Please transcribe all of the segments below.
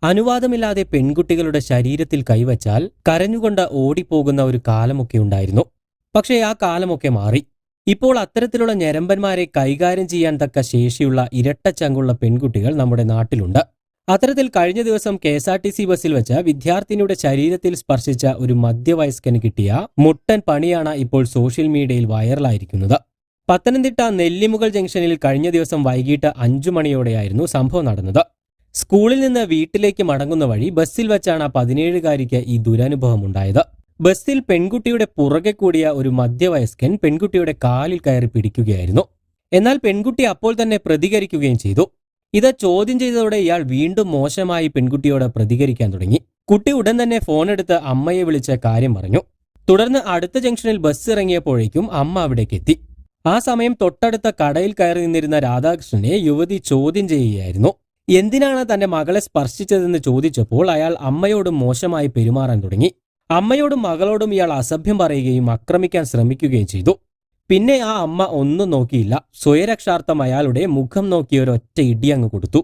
അനുവാദമില്ലാതെ പെൺകുട്ടികളുടെ ശരീരത്തിൽ കൈവച്ചാൽ കരഞ്ഞുകൊണ്ട് ഓടിപ്പോകുന്ന ഒരു കാലമൊക്കെ ഉണ്ടായിരുന്നു. പക്ഷേ ആ കാലമൊക്കെ മാറി. ഇപ്പോൾ അത്തരത്തിലുള്ള ഞരമ്പന്മാരെ കൈകാര്യം ചെയ്യാൻ തക്ക ശേഷിയുള്ള ഇരട്ടച്ചങ്കുള്ള പെൺകുട്ടികൾ നമ്മുടെ നാട്ടിലുണ്ട്. അത്തരത്തിൽ കഴിഞ്ഞ ദിവസം KSRTC ബസ്സിൽ വെച്ച് വിദ്യാർത്ഥിനിയുടെ ശരീരത്തിൽ സ്പർശിച്ച ഒരു മധ്യവയസ്കന് കിട്ടിയ മുട്ടൻ പണിയാണ് ഇപ്പോൾ സോഷ്യൽ മീഡിയയിൽ വൈറലായിരിക്കുന്നത്. പത്തനംതിട്ട നെല്ലിമുകൾ ജംഗ്ഷനിൽ കഴിഞ്ഞ ദിവസം വൈകിട്ട് 5 മണിയോടെയായിരുന്നു സംഭവം നടന്നത്. സ്കൂളിൽ നിന്ന് വീട്ടിലേക്ക് മടങ്ങുന്ന വഴി ബസ്സിൽ വെച്ചാണ് 17-കാരിക്ക് ഈ ദുരനുഭവം ഉണ്ടായത്. ബസ്സിൽ പെൺകുട്ടിയുടെ പുറകെ കൂടിയ ഒരു മധ്യവയസ്കൻ പെൺകുട്ടിയുടെ കാലിൽ കയറി പിടിക്കുകയായിരുന്നു. എന്നാൽ പെൺകുട്ടി അപ്പോൾ തന്നെ പ്രതികരിക്കുകയും ചെയ്തു. ഇത് ചോദ്യം ചെയ്തതോടെ ഇയാൾ വീണ്ടും മോശമായി പെൺകുട്ടിയോട് പ്രതികരിക്കാൻ തുടങ്ങി. കുട്ടി ഉടൻ തന്നെ ഫോണെടുത്ത് അമ്മയെ വിളിച്ച് കാര്യം പറഞ്ഞു. തുടർന്ന് അടുത്ത ജംഗ്ഷനിൽ ബസ് ഇറങ്ങിയപ്പോഴേക്കും അമ്മ അവിടേക്ക് എത്തി. ആ സമയം തൊട്ടടുത്ത കടയിൽ കയറി നിന്നിരുന്ന രാധാകൃഷ്ണനെ യുവതി ചോദ്യം ചെയ്യുകയായിരുന്നു. എന്തിനാണ് തന്റെ മകളെ സ്പർശിച്ചതെന്ന് ചോദിച്ചപ്പോൾ അയാൾ അമ്മയോടും മോശമായി പെരുമാറാൻ തുടങ്ങി. അമ്മയോടും മകളോടും ഇയാൾ അസഭ്യം പറയുകയും ആക്രമിക്കാൻ ശ്രമിക്കുകയും ചെയ്തു. പിന്നെ ആ അമ്മ ഒന്നും നോക്കിയില്ല. സ്വയരക്ഷാർത്ഥം അയാളുടെ മുഖം നോക്കി ഒരൊറ്റ ഇടിയങ്ങ് കൊടുത്തു.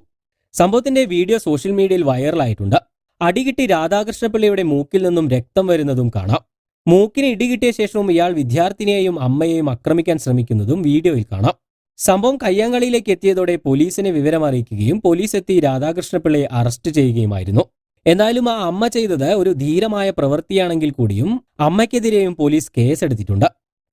സംഭവത്തിന്റെ വീഡിയോ സോഷ്യൽ മീഡിയയിൽ വൈറലായിട്ടുണ്ട്. അടികിട്ടി രാധാകൃഷ്ണപിള്ളയുടെ മൂക്കിൽ നിന്നും രക്തം വരുന്നതും കാണാം. മൂക്കിന് ഇടികിട്ടിയ ശേഷവും ഇയാൾ വിദ്യാർത്ഥിനിയെയും അമ്മയെയും ആക്രമിക്കാൻ ശ്രമിക്കുന്നതും വീഡിയോയിൽ കാണാം. സംഭവം കയ്യാങ്കളിയിലേക്ക് എത്തിയതോടെ പോലീസിനെ വിവരമറിയിക്കുകയും പോലീസ് എത്തി രാധാകൃഷ്ണപിള്ളയെ അറസ്റ്റ് ചെയ്യുകയുമായിരുന്നു. എന്നാലും ആ അമ്മ ചെയ്തത് ഒരു ധീരമായ പ്രവൃത്തിയാണെങ്കിൽ കൂടിയും അമ്മയ്ക്കെതിരെയും പോലീസ് കേസെടുത്തിട്ടുണ്ട്.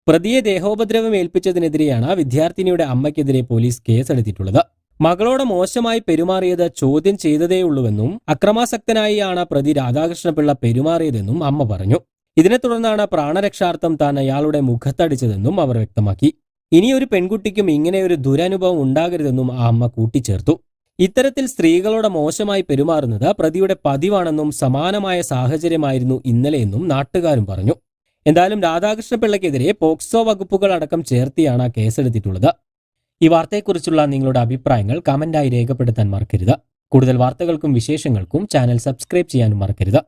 പ്രതിയെ ദേഹോപദ്രവം ഏൽപ്പിച്ചതിനെതിരെയാണ് വിദ്യാർത്ഥിനിയുടെ അമ്മയ്ക്കെതിരെ പോലീസ് കേസെടുത്തിട്ടുള്ളത്. മകളോട് മോശമായി പെരുമാറിയത് ചോദ്യം ചെയ്തതേയുള്ളൂവെന്നും അക്രമാസക്തനായിയാണ് പ്രതി രാധാകൃഷ്ണപിള്ള പെരുമാറിയതെന്നും അമ്മ പറഞ്ഞു. ഇതിനെ തുടർന്നാണ് പ്രാണരക്ഷാർത്ഥം താൻ അയാളുടെ മുഖത്തടിച്ചതെന്നും അവർ വ്യക്തമാക്കി. ഇനിയൊരു പെൺകുട്ടിക്കും ഇങ്ങനെയൊരു ദുരനുഭവം ഉണ്ടാകരുതെന്നും ആ അമ്മ കൂട്ടിച്ചേർത്തു. ഇത്തരത്തിൽ സ്ത്രീകളോട് മോശമായി പെരുമാറുന്നത് പ്രതിയുടെ പതിവാണെന്നും സമാനമായ സാഹചര്യമായിരുന്നു ഇന്നലെയെന്നും നാട്ടുകാരും പറഞ്ഞു. എന്തായാലും രാധാകൃഷ്ണപിള്ളയ്ക്കെതിരെ പോക്സോ വകുപ്പുകൾ അടക്കം ചേർത്തിയാണ് കേസെടുത്തിട്ടുള്ളത്. ഈ വാർത്തയെക്കുറിച്ചുള്ള നിങ്ങളുടെ അഭിപ്രായങ്ങൾ കമന്റായി രേഖപ്പെടുത്താൻ മറക്കരുത്. കൂടുതൽ വാർത്തകൾക്കും വിശേഷങ്ങൾക്കും ചാനൽ സബ്സ്ക്രൈബ് ചെയ്യാനും മറക്കരുത്.